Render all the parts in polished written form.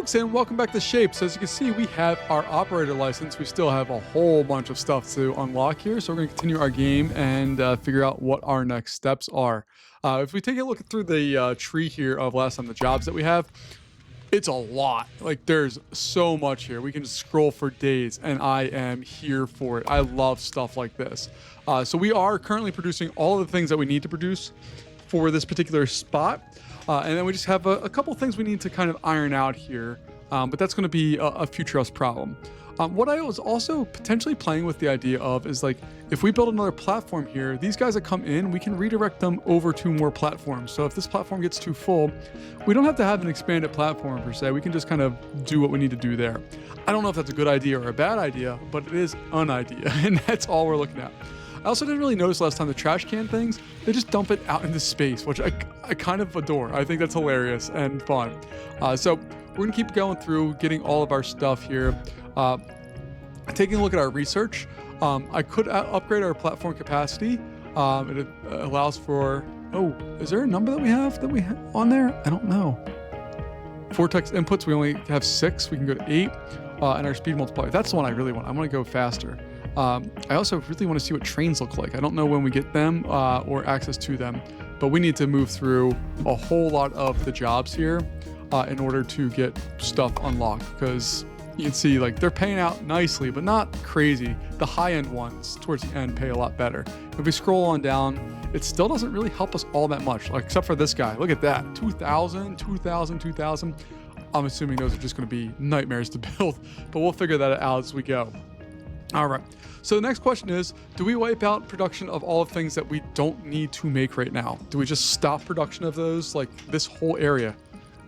folks, and welcome back to Shapes. As you can see, we have our operator license. We still have a whole bunch of stuff to unlock here, so we're going to continue our game and figure out what our next steps are. If we take a look through the tree here of last time, the jobs that we have, it's a lot. Like, there's so much here. We can just scroll for days, and I am here for it. I love stuff like this. So we are currently producing all of the things that we need to produce for this particular spot. And then we just have a couple things we need to kind of iron out here, but that's going to be a future us problem. What I was also potentially playing with the idea of is, like, if we build another platform here, these guys that come in, we can redirect them over to more platforms. So if this platform gets too full, we don't have to have an expanded platform per se. We can just kind of do what we need to do there. I don't know if that's a good idea or a bad idea, but it is an idea, and that's all we're looking at. I also didn't really notice last time the trash can things, they just dump it out into space, which I kind of adore. I think that's hilarious and fun. So we're going to keep going through, getting all of our stuff here. Taking a look at our research, I could upgrade our platform capacity. It allows for, is there a number that we have on there? I don't know. Vortex inputs, we only have 6. We can go to 8. And our speed multiplier, that's the one I really want. I want to go faster. I also really want to see what trains look like. I don't know when we get them or access to them, but we need to move through a whole lot of the jobs here in order to get stuff unlocked, because you can see, like, they're paying out nicely, but not crazy. The high-end ones towards the end pay a lot better. If we scroll on down, it still doesn't really help us all that much, like, except for this guy. Look at that, 2,000, 2,000, 2,000. I'm assuming those are just going to be nightmares to build, but we'll figure that out as we go. All right, so the next question is, do we wipe out production of all of things that we don't need to make right now? Do we just stop production of those, like this whole area?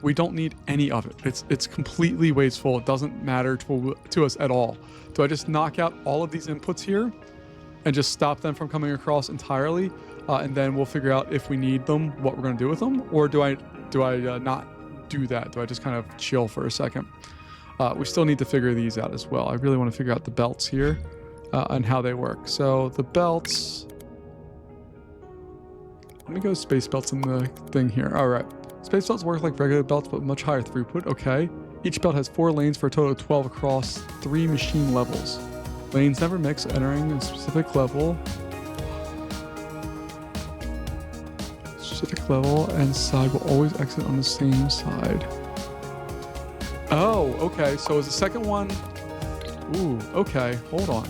We don't need any of it. It's completely wasteful. It doesn't matter to us at all. Do I just knock out all of these inputs here and just stop them from coming across entirely? And then we'll figure out if we need them, what we're going to do with them, or do I not do that? Do I just kind of chill for a second? We still need to figure these out as well. I really want to figure out the belts here and how they work. So the belts, let me go space belts in the thing here. All right. Space belts work like regular belts, but much higher throughput. Okay. Each belt has 4 lanes for a total of 12 across 3 machine levels. Lanes never mix, entering a specific level. Specific level and side will always exit on the same side. Oh, okay. So is the second one... Ooh, okay. Hold on.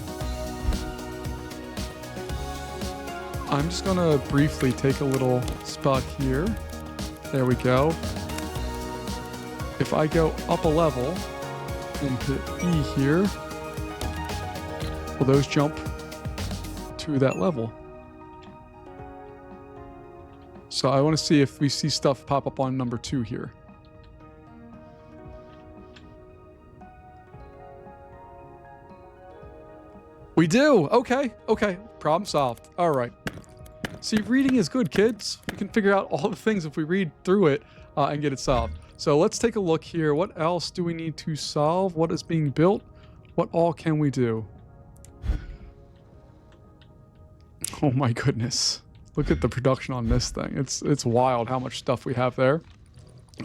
I'm just going to briefly take a little spot here. There we go. If I go up a level and hit E here, will those jump to that level? So I want to see if we see stuff pop up on number 2 here. We do. Okay. Problem solved. All right. See, reading is good, kids. We can figure out all the things if we read through it and get it solved. So let's take a look here. What else do we need to solve? What is being built? What all can we do? Oh my goodness. Look at the production on this thing. It's wild how much stuff we have there.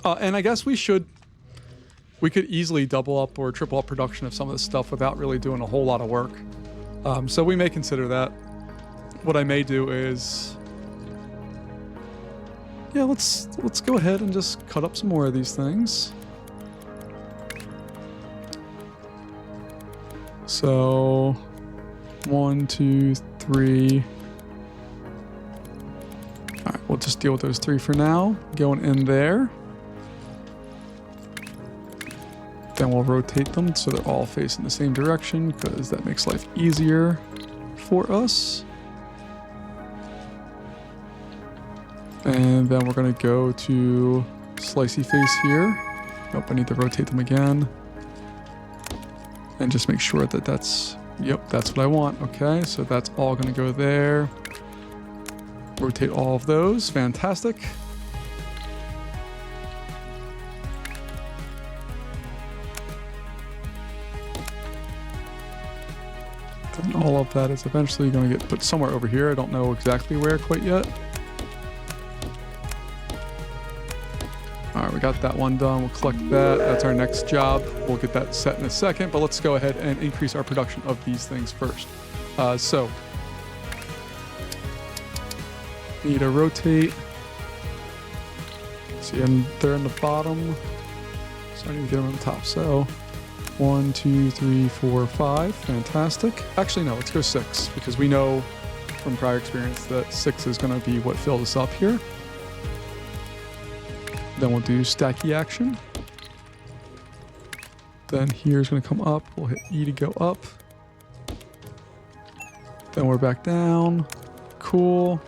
And I guess we could easily double up or triple up production of some of this stuff without really doing a whole lot of work. So we may consider that. What I may do is, yeah, let's go ahead and just cut up some more of these things. So 1, 2, 3. All right, we'll just deal with those 3 for now. Going in there. Then we'll rotate them so they're all facing the same direction, because that makes life easier for us. And then we're going to go to slicey face here. Nope, I need to rotate them again. And just make sure that that's what I want. Okay, so that's all going to go there. Rotate all of those. Fantastic. Then all of that is eventually going to get put somewhere over here. I don't know exactly where quite yet. we got that one done. We'll collect that. That's our next job. We'll get that set in a second, but let's go ahead and increase our production of these things first. So need to rotate. See, and they're in the bottom, so I need to get them on the top. So 1, 2, 3, 4, 5. Fantastic. Actually, no, let's go 6 because we know from prior experience that 6 is going to be what fills us up here. Then we'll do stacky action. Then here's going to come up. We'll hit E to go up. Then we're back down. Cool.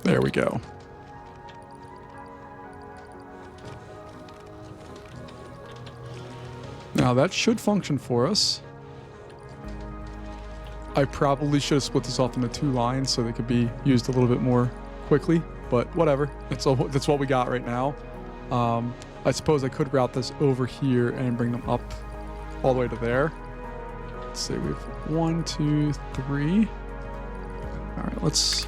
There we go. Now that should function for us. I probably should have split this off into 2 lines so they could be used a little bit more quickly, but whatever. That's what we got right now. I suppose I could route this over here and bring them up all the way to there. Let's see, we have 1, 2, 3. All right, let's...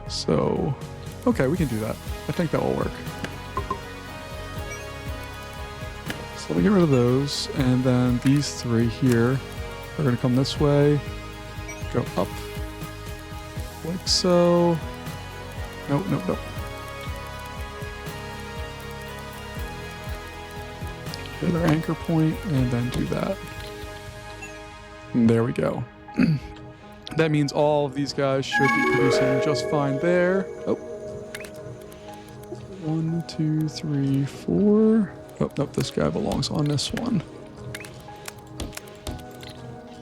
So, okay, we can do that. I think that will work. So let me get rid of those, and then these 3 here are going to come this way, go up, like so. Nope, nope, nope. Hit our anchor point, and then do that. And there we go. That means all of these guys should be producing just fine there. Oh. 1, 2, 3, 4. Oh, nope, this guy belongs on this one.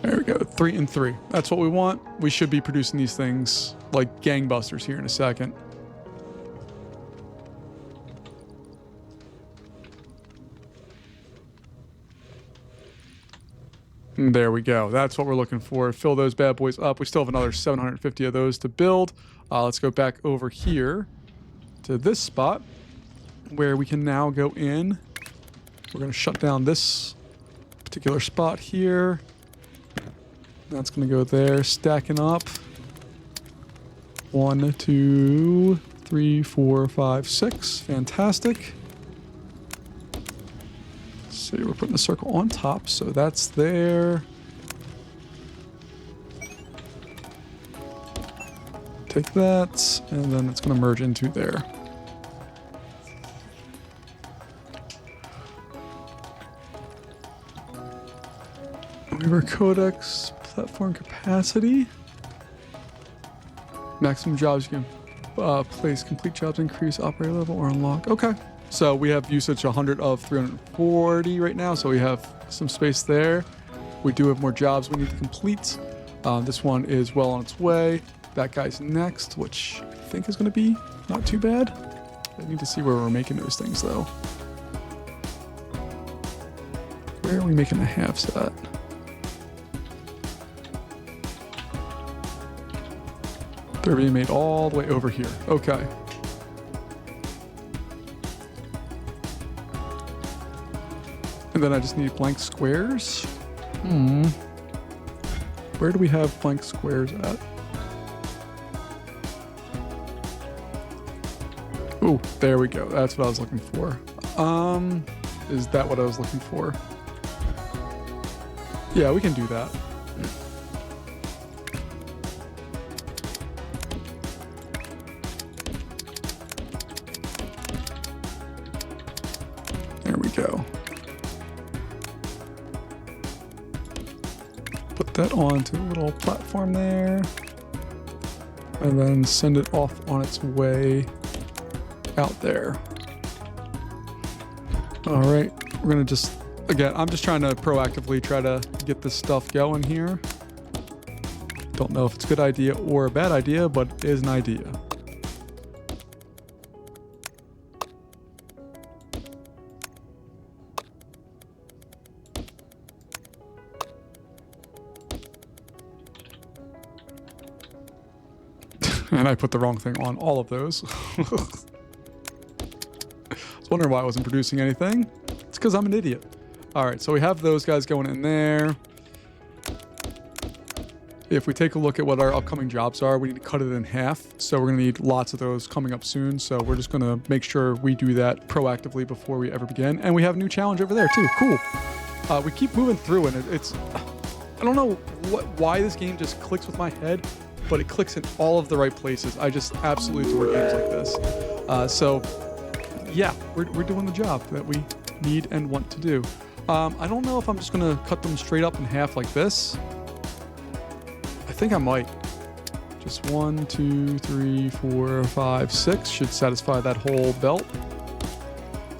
There we go, 3 and 3. That's what we want. We should be producing these things like gangbusters here in a second. And there we go. That's what we're looking for. Fill those bad boys up. We still have another 750 of those to build. Let's go back over here to this spot where we can now go in. We're going to shut down this particular spot here. That's going to go there, stacking up. 1, 2, 3, 4, 5, 6. Fantastic. So we're putting the circle on top, so that's there. Take that, and then it's going to merge into there. We have our codex platform capacity. Maximum jobs you can place. Complete jobs increase operator level or unlock. Okay. So we have usage 100 of 340 right now, so we have some space there. We do have more jobs we need to complete. This one is well on its way. That guy's next, which I think is going to be not too bad. I need to see where we're making those things, though. Where are we making the halves at? They're being made all the way over here. Okay. And then I just need blank squares. Where do we have blank squares at? Ooh, there we go. That's what I was looking for. Is that what I was looking for? Yeah, we can do that. There we go. Put that onto a little platform there. And then send it off on its way out there. All right, we're gonna just, again, I'm just trying to proactively try to get this stuff going here. Don't know if it's a good idea or a bad idea, but it is an idea. And I put the wrong thing on all of those. I was wondering why I wasn't producing anything. It's because I'm an idiot. All right, so we have those guys going in there. If we take a look at what our upcoming jobs are, we need to cut it in half. So we're going to need lots of those coming up soon. So we're just going to make sure we do that proactively before we ever begin. And we have a new challenge over there too. Cool. We keep moving through, and it's I don't know why this game just clicks with my head, but it clicks in all of the right places. I just absolutely adore games like this. So yeah, we're doing the job that we need and want to do. I don't know if I'm just going to cut them straight up in half like this. I think I might. Just 1, 2, 3, 4, 5, 6 should satisfy that whole belt.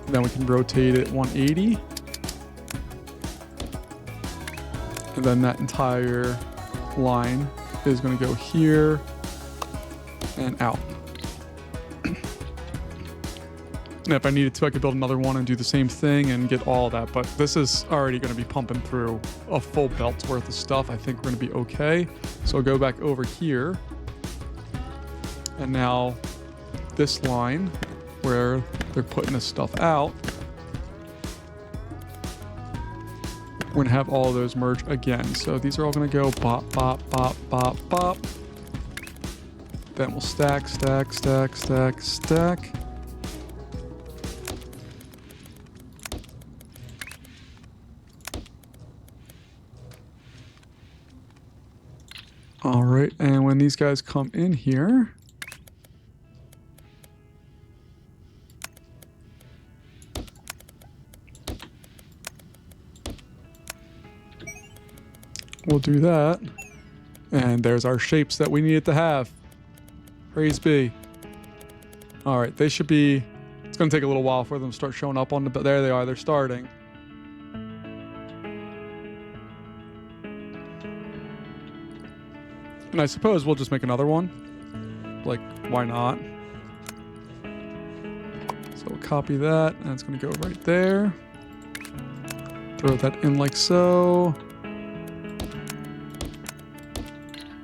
And then we can rotate it 180. And then that entire line is going to go here and out. And if I needed to, I could build another one and do the same thing and get all that. But this is already going to be pumping through a full belt's worth of stuff. I think we're going to be okay. So I'll go back over here. And now this line where they're putting this stuff out, we're going to have all of those merge again. So these are all going to go bop, bop, bop, bop, bop. Then we'll stack, stack, stack, stack, stack. All right, and when these guys come in here, we'll do that. And there's our shapes that we needed to have. Praise be. All right, they should be, it's going to take a little while for them to start showing up on the, there they are, they're starting. And I suppose we'll just make another one. Like, why not? So we'll copy that, and it's going to go right there. Throw that in like so.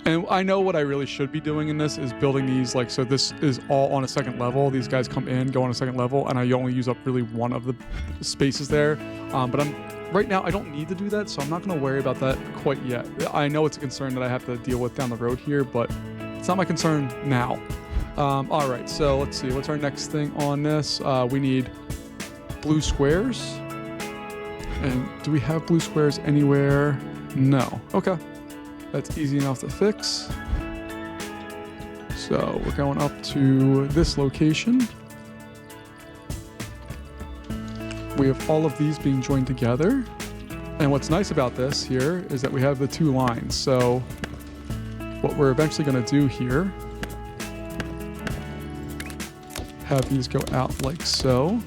And I know what I really should be doing in this is building these, like, so this is all on a second level. These guys come in, go on a second level, and I only use up really one of the spaces there. But right now, I don't need to do that, so I'm not going to worry about that quite yet. I know it's a concern that I have to deal with down the road here, but it's not my concern now. All right, so let's see. What's our next thing on this? We need blue squares. And do we have blue squares anywhere? No. Okay. That's easy enough to fix. So we're going up to this location. We have all of these being joined together. And what's nice about this here is that we have the two lines. So what we're eventually going to do here, have these go out like so.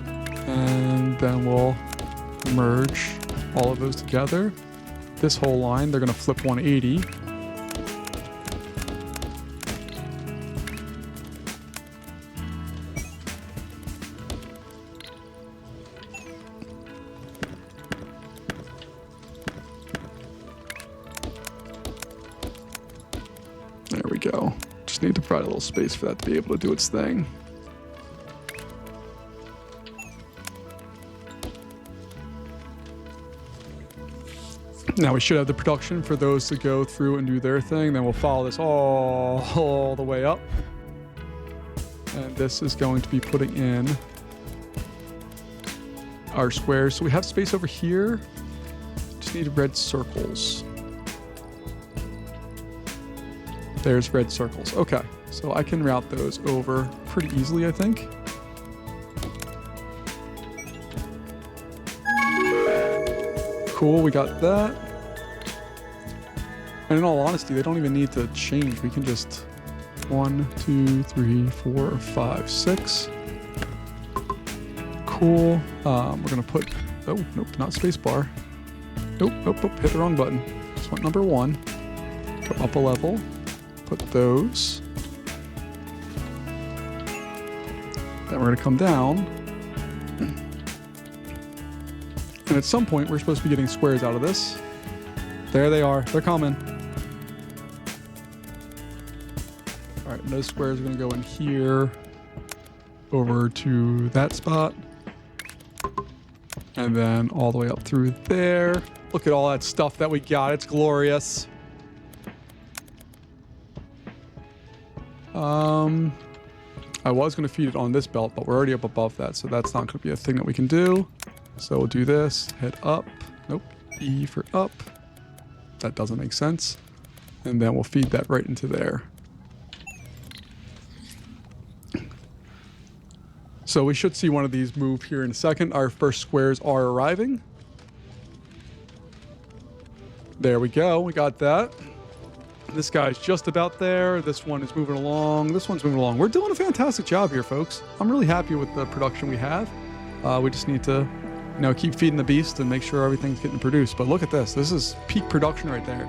And then we'll merge all of those together. This whole line, they're going to flip 180. There we go. Just need to provide a little space for that to be able to do its thing. Now we should have the production for those to go through and do their thing. Then we'll follow this all the way up. And this is going to be putting in our squares. So we have space over here. Just need red circles. There's red circles. Okay, so I can route those over pretty easily, I think. Cool, we got that. And in all honesty, they don't even need to change. We can just 1, 2, 3, 4, 5, 6. Cool. We're gonna put, oh, nope, not spacebar. Nope, hit the wrong button. Just want number 1. Go up a level, put those. Then we're gonna come down. And at some point, we're supposed to be getting squares out of this. There they are. They're coming. All right, and those squares are going to go in here over to that spot. And then all the way up through there. Look at all that stuff that we got. It's glorious. I was going to feed it on this belt, but we're already up above that, so that's not going to be a thing that we can do. So we'll do this. Head up. Nope. E for up. That doesn't make sense. And then we'll feed that right into there. So we should see one of these move here in a second. Our first squares are arriving. There we go. We got that. This guy's just about there. This one is moving along. This one's moving along. We're doing a fantastic job here, folks. I'm really happy with the production we have. We just need to, keep feeding the beast and make sure everything's getting produced. But look at this. This is peak production right there.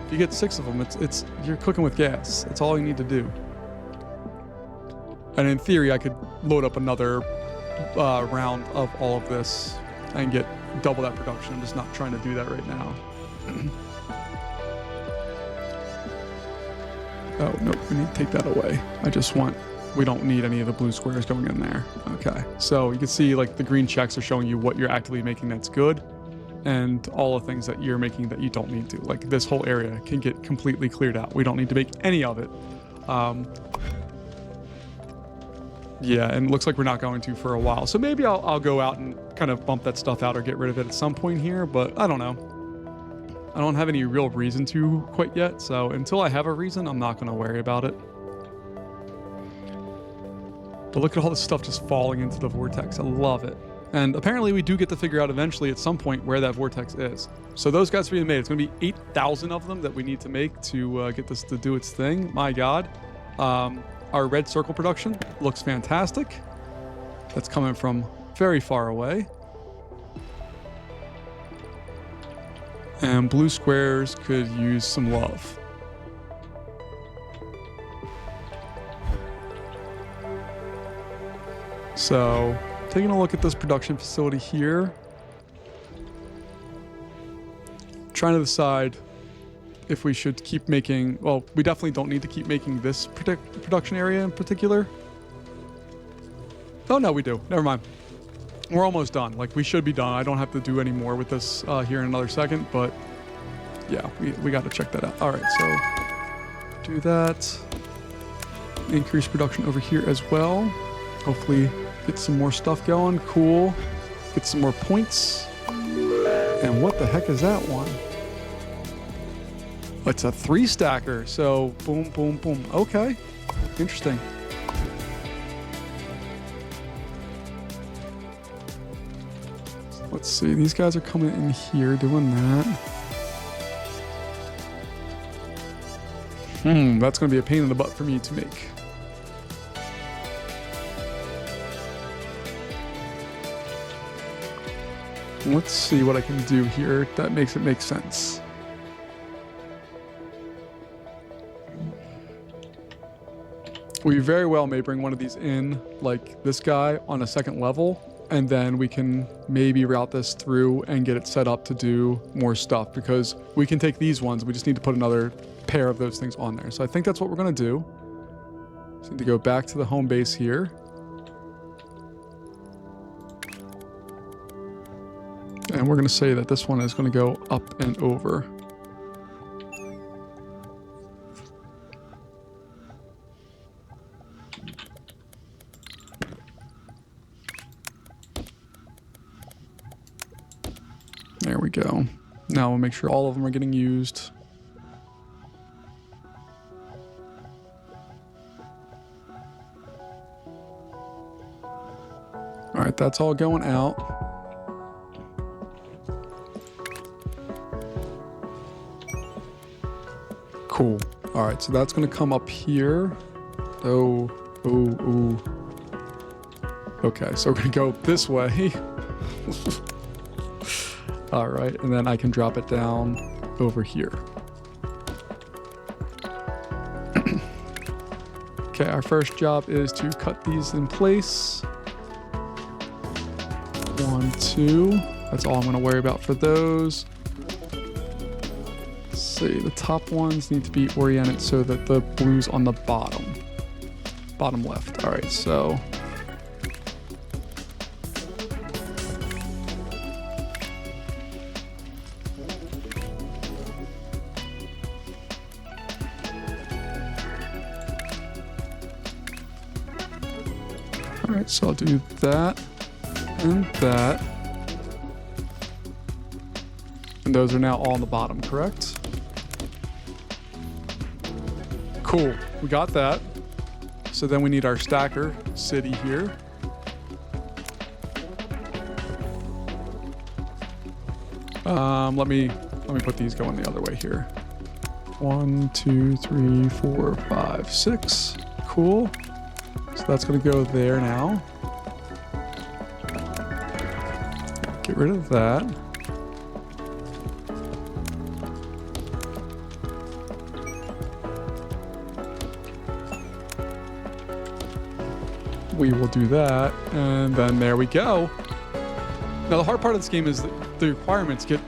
If you get 6 of them, it's you're cooking with gas. That's all you need to do. And in theory, I could load up another round of all of this and get double that production. I'm just not trying to do that right now. Oh, nope, we need to take that away. We don't need any of the blue squares going in there. Okay, so you can see like the green checks are showing you what you're actively making that's good, and all the things that you're making that you don't need to. Like this whole area can get completely cleared out. We don't need to make any of it. Yeah, and it looks like we're not going to for a while. So maybe I'll go out and kind of bump that stuff out or get rid of it at some point here, but I don't know. I don't have any real reason to quite yet, so until I have a reason, I'm not going to worry about it. But look at all this stuff just falling into the vortex. I love it. And apparently we do get to figure out eventually at some point where that vortex is. So those guys are being made. It's going to be 8,000 of them that we need to make to get this to do its thing. My God. Our red circle production looks fantastic. That's coming from very far away. And blue squares could use some love. So, taking a look at this production facility here. Trying to decide if we should keep making... Well, we definitely don't need to keep making this production area in particular. Oh, no, we do. Never mind. We're almost done. Like, we should be done. I don't have to do any more with this here in another second, but yeah, we got to check that out. All right, so do that. Increase production over here as well. Hopefully get some more stuff going. Cool. Get some more points. And what the heck is that one? It's a 3-stacker. So boom, boom, boom. Okay. Interesting. Let's see. These guys are coming in here doing that. That's going to be a pain in the butt for me to make. Let's see what I can do here that makes it make sense. We very well may bring one of these in, like this guy, on a second level, and then we can maybe route this through and get it set up to do more stuff, because we can take these ones, we just need to put another pair of those things on there. So I think that's what we're going to do. Just need to go back to the home base here. And we're going to say that this one is going to go up and over. There we go. Now we'll make sure all of them are getting used. All right, that's all going out. Cool. All right, so that's going to come up here. Oh. Okay, so we're going to go this way. All right, and then I can drop it down over here. Okay, our first job is to cut these in place. 1, 2. That's all I'm going to worry about for those. Let's see, the top ones need to be oriented so that the blue's on the bottom left. All right, so right, so I'll do that and that. And those are now all on the bottom, correct? Cool, we got that. So then we need our stacker city here. Let me put these going the other way here. 1, 2, 3, 4, 5, 6. Cool. So that's gonna go there now. Get rid of that. We will do that, and then there we go. Now the hard part of this game is that the requirements get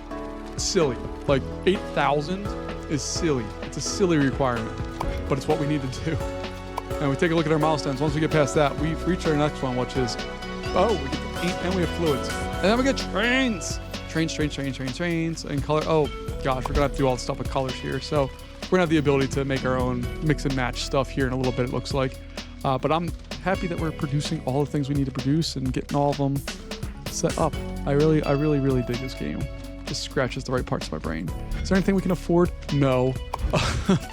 silly. Like 8,000 is silly. It's a silly requirement, but it's what we need to do. And we take a look at our milestones. Once we get past that, we've reached our next one, which is, oh, we get the paint and we have fluids. And then we get trains. Trains, and color. Oh gosh, we're gonna have to do all the stuff with colors here. So we're gonna have the ability to make our own mix and match stuff here in a little bit, it looks like. But I'm happy that we're producing all the things we need to produce and getting all of them set up. I really dig this game. Just scratches the right parts of my brain. Is there anything we can afford? No,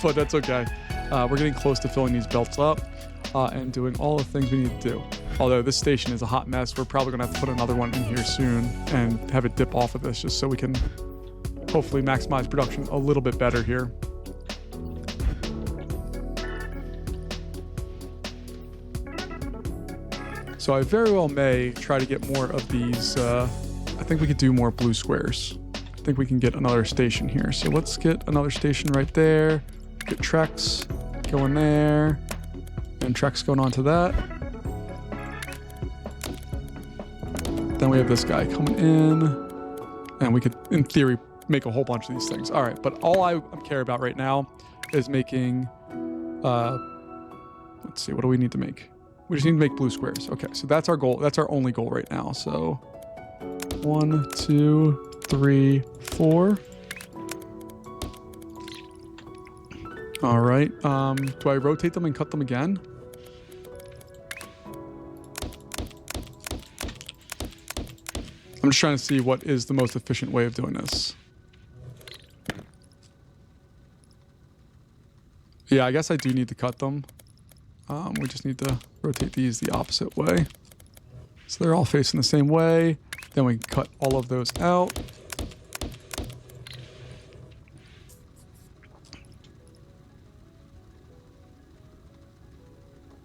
but that's okay. We're getting close to filling these belts up and doing all the things we need to do. Although this station is a hot mess, we're probably gonna have to put another one in here soon and have it dip off of this just so we can hopefully maximize production a little bit better here. So I very well may try to get more of these. I think we could do more blue squares. I think we can get another station here. So let's get another station right there. Get tracks going there. And tracks going on to that. Then we have this guy coming in. And we could, in theory, make a whole bunch of these things. All right, but all I care about right now is making, let's see, what do we need to make? We just need to make blue squares. Okay, so that's our goal. That's our only goal right now. So 1, 2, 3, 4. All right. Do I rotate them and cut them again? I'm just trying to see what is the most efficient way of doing this. Yeah, I guess I do need to cut them. We just need to rotate these the opposite way. So they're all facing the same way. Then we can cut all of those out.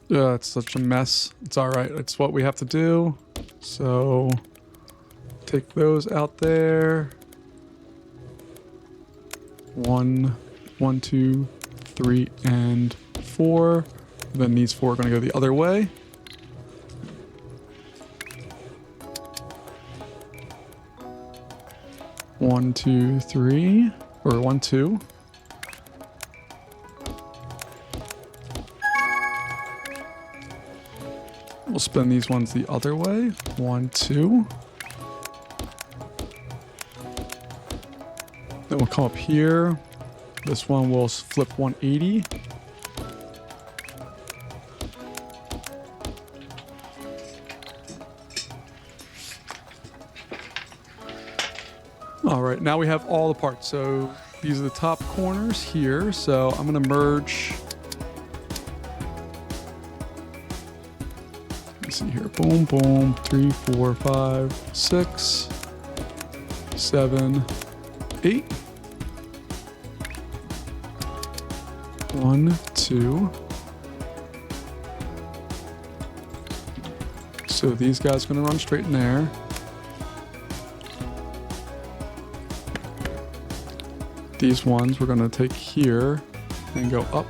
Yeah, it's such a mess. It's all right. It's what we have to do. So take those out there. 1, 2, 3, and 4. Then these 4 are going to go the other way. One, 2, 3, or 1, 2. We'll spin these ones the other way. 1, 2. Then we'll come up here. This one will flip 180. All right, now we have all the parts. So these are the top corners here. So I'm gonna merge. Let's see here. Boom, boom. 3, 4, 5, 6, 7, 8. 1, 2. So these guys are gonna run straight in there. These ones we're going to take here and go up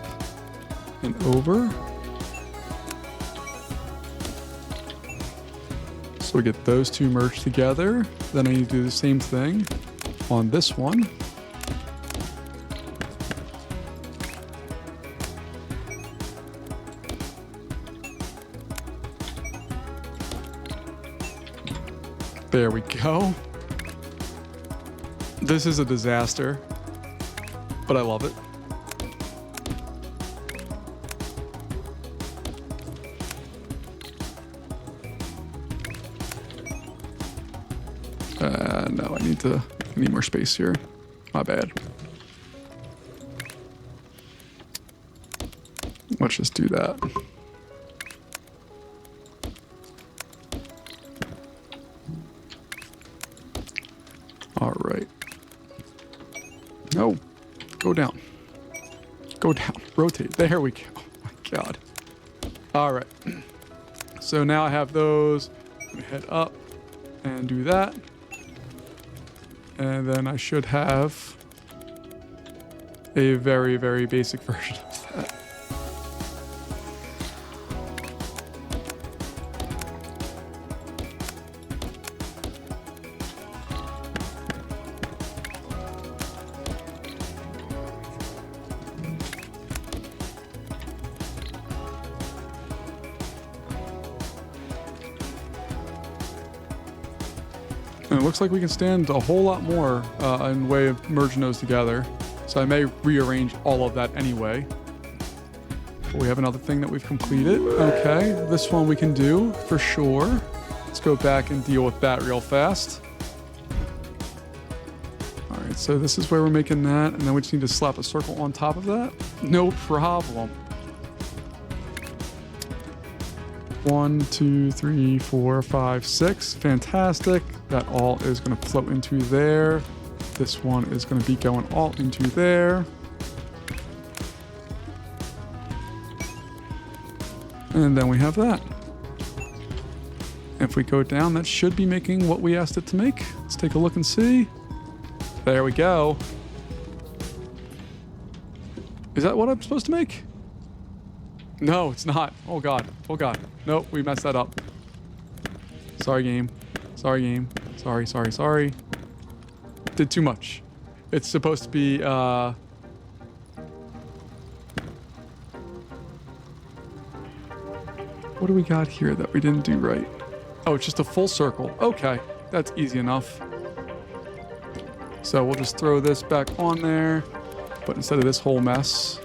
and over. So we get those two merged together. Then I need to do the same thing on this one. There we go. This is a disaster, but I love it. no, I need more space here. My bad. Let's just do that. All right. No, go down. Go down. Rotate. There we go. Oh my God. All right. So now I have those. Let me head up and do that. And then I should have a very, very basic version of that. And it looks like we can stand a whole lot more in way of merging those together. So I may rearrange all of that anyway. But we have another thing that we've completed. Okay, this one we can do for sure. Let's go back and deal with that real fast. All right, so this is where we're making that. And then we just need to slap a circle on top of that. No problem. 1, 2, 3, 4, 5, 6. Fantastic. That all is going to float into there. This one is going to be going all into there. And then we have that. If we go down, that should be making what we asked it to make. Let's take a look and see. There we go. Is that what I'm supposed to make? No, it's not. Oh God. Oh God. Nope, we messed that up. Sorry, game. Sorry, game. Sorry. Did too much. It's supposed to be, what do we got here that we didn't do right? Oh, it's just a full circle. Okay, that's easy enough. So we'll just throw this back on there, but instead of this whole mess,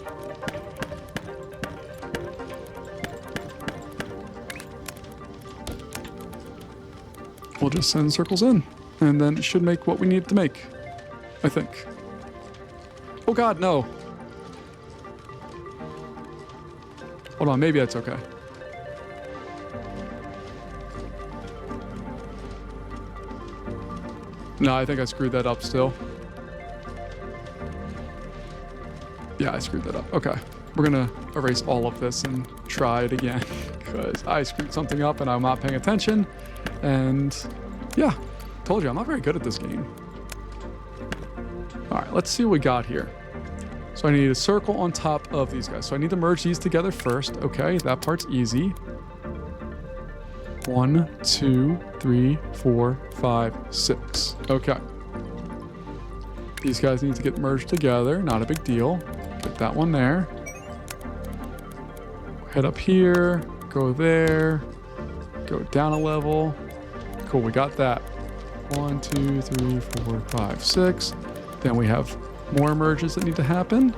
we'll just send circles in, and then it should make what we need to make, I think. Oh God, no. Hold on, maybe that's okay. No, I think I screwed that up still. Yeah, I screwed that up. Okay, we're gonna erase all of this and try it again because I screwed something up and I'm not paying attention. And yeah, told you, I'm not very good at this game. All right, let's see what we got here. So I need a circle on top of these guys. So I need to merge these together first. Okay, that part's easy. 1, 2, 3, 4, 5, 6. Okay. These guys need to get merged together. Not a big deal. Get that one there. Head up here. Go there. Go down a level. Cool, we got that. 1, 2, 3, 4, 5, 6. Then we have more merges that need to happen.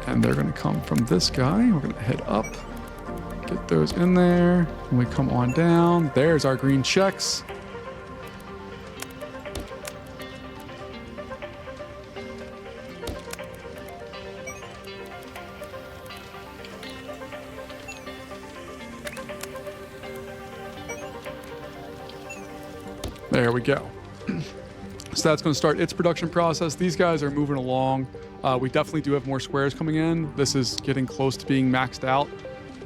And they're going to come from this guy. We're going to head up. Get those in there. And we come on down. There's our green checks. There we go. So that's going to start its production process. These guys are moving along. We definitely do have more squares coming in. This is getting close to being maxed out,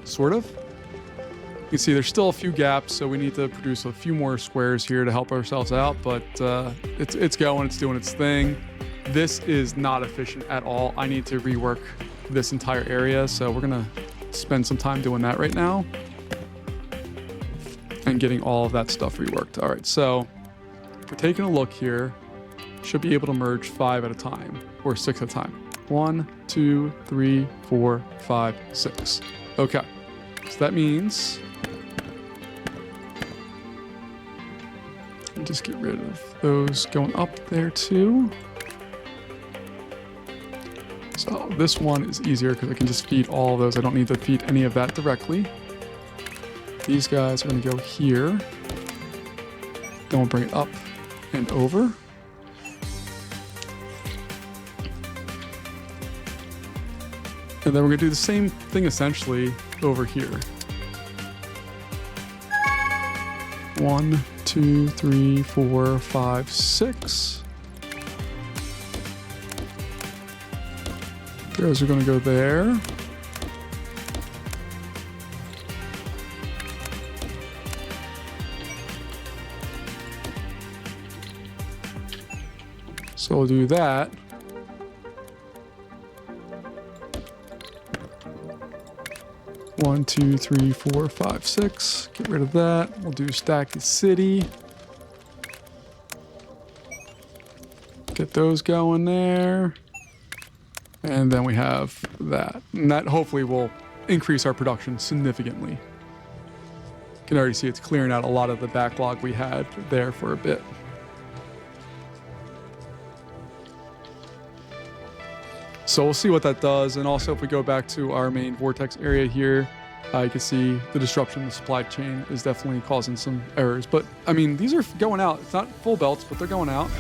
sort of. You can see there's still a few gaps, so we need to produce a few more squares here to help ourselves out, but it's going, it's doing its thing. This is not efficient at all. I need to rework this entire area, so we're going to spend some time doing that right now and getting all of that stuff reworked. All right, so we're taking a look here. Should be able to merge 5 at a time, or 6 at a time. 1, 2, 3, 4, 5, 6. Okay, so that means just get rid of those going up there too. So this one is easier because I can just feed all of those. I don't need to feed any of that directly. These guys are going to go here. Then we'll bring it up and over. And then we're gonna do the same thing essentially over here. 1, 2, 3, 4, 5, 6. Those are gonna go there. So we'll do that. One, 2, 3, 4, 5, 6. Get rid of that. We'll do stack the city. Get those going there. And then we have that. And that hopefully will increase our production significantly. You can already see it's clearing out a lot of the backlog we had there for a bit. So we'll see what that does. And also if we go back to our main vortex area here, you can see the disruption in the supply chain is definitely causing some errors. But I mean, these are going out. It's not full belts, but they're going out.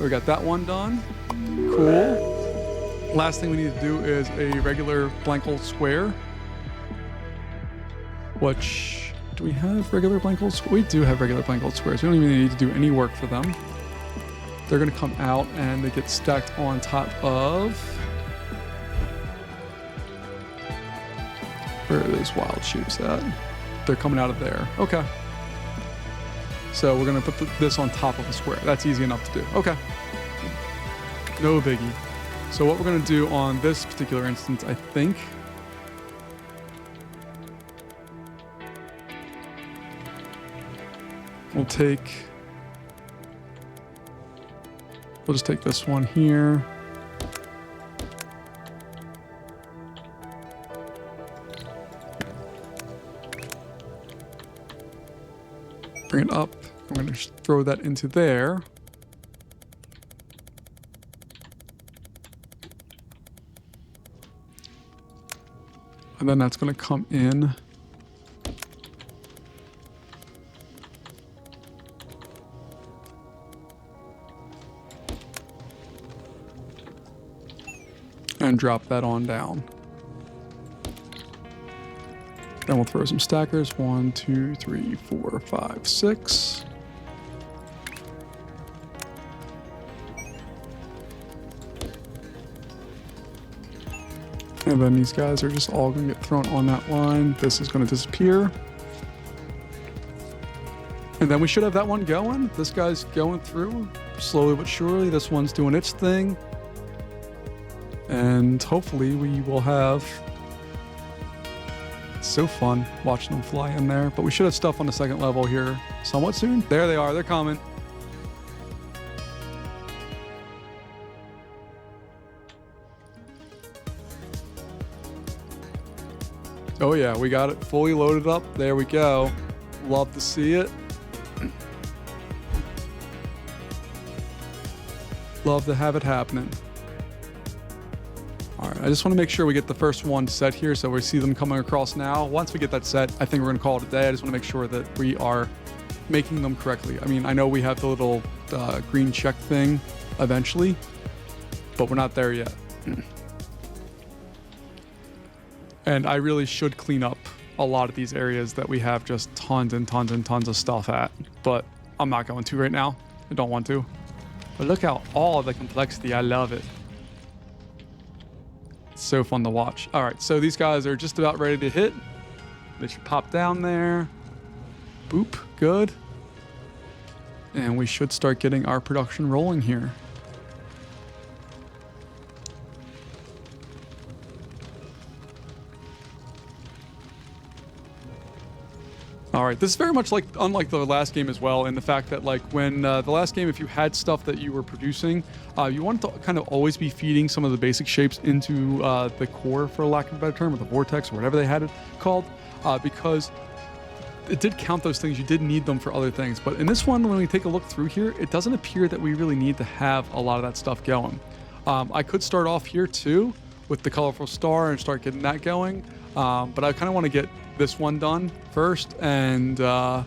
We got that one done. Cool. Last thing we need to do is a regular Blankel square. Which, do we have regular Blankel squares? We do have regular Blankel squares. We don't even need to do any work for them. They're going to come out and they get stacked on top of... Where are those wild shapes at? They're coming out of there. Okay. So we're going to put this on top of a square. That's easy enough to do. Okay. No biggie. So what we're going to do on this particular instance, I think... We'll just take this one here. Bring it up. I'm going to throw that into there. And then that's going to come in. And drop that on down. Then we'll throw some stackers. 1, 2, 3, 4, 5, 6. And then these guys are just all going to get thrown on that line. This is going to disappear. And then we should have that one going. This guy's going through slowly but surely. This one's doing its thing. And hopefully we will have... It's so fun watching them fly in there. But we should have stuff on the second level here somewhat soon. There they are. They're coming. Oh yeah, we got it fully loaded up. There we go. Love to see it. Love to have it happening. All right, I just want to make sure we get the first one set here so we see them coming across now. Once we get that set, I think we're going to call it a day. I just want to make sure that we are making them correctly. I mean, I know we have the little green check thing eventually, but we're not there yet. And I really should clean up a lot of these areas that we have just tons and tons and tons of stuff at, but I'm not going to right now. I don't want to. But look at all the complexity. I love it. It's so fun to watch. All right, so these guys are just about ready to hit. They should pop down there. Boop, good. And we should start getting our production rolling here. All right, this is very much unlike the last game as well, in the fact that when the last game, if you had stuff that you were producing, you wanted to kind of always be feeding some of the basic shapes into the core, for lack of a better term, or the vortex, or whatever they had it called, because it did count those things. You did need them for other things. But in this one, when we take a look through here, it doesn't appear that we really need to have a lot of that stuff going. I could start off here too with the colorful star and start getting that going, but I kind of want to get this one done first, and that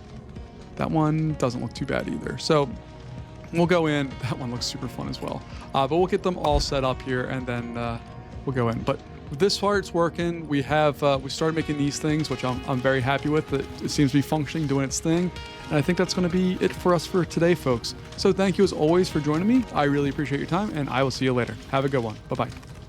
one doesn't look too bad either. So We'll go in. That one looks super fun as well. But we'll get them all set up here, and then we'll go in. But this part's working. We started making these things, which I'm very happy with. It seems to be functioning, doing its thing. And I think that's going to be it for us for today, folks. So thank you as always for joining me. I really appreciate your time, and I will see you later. Have a good one. Bye-bye.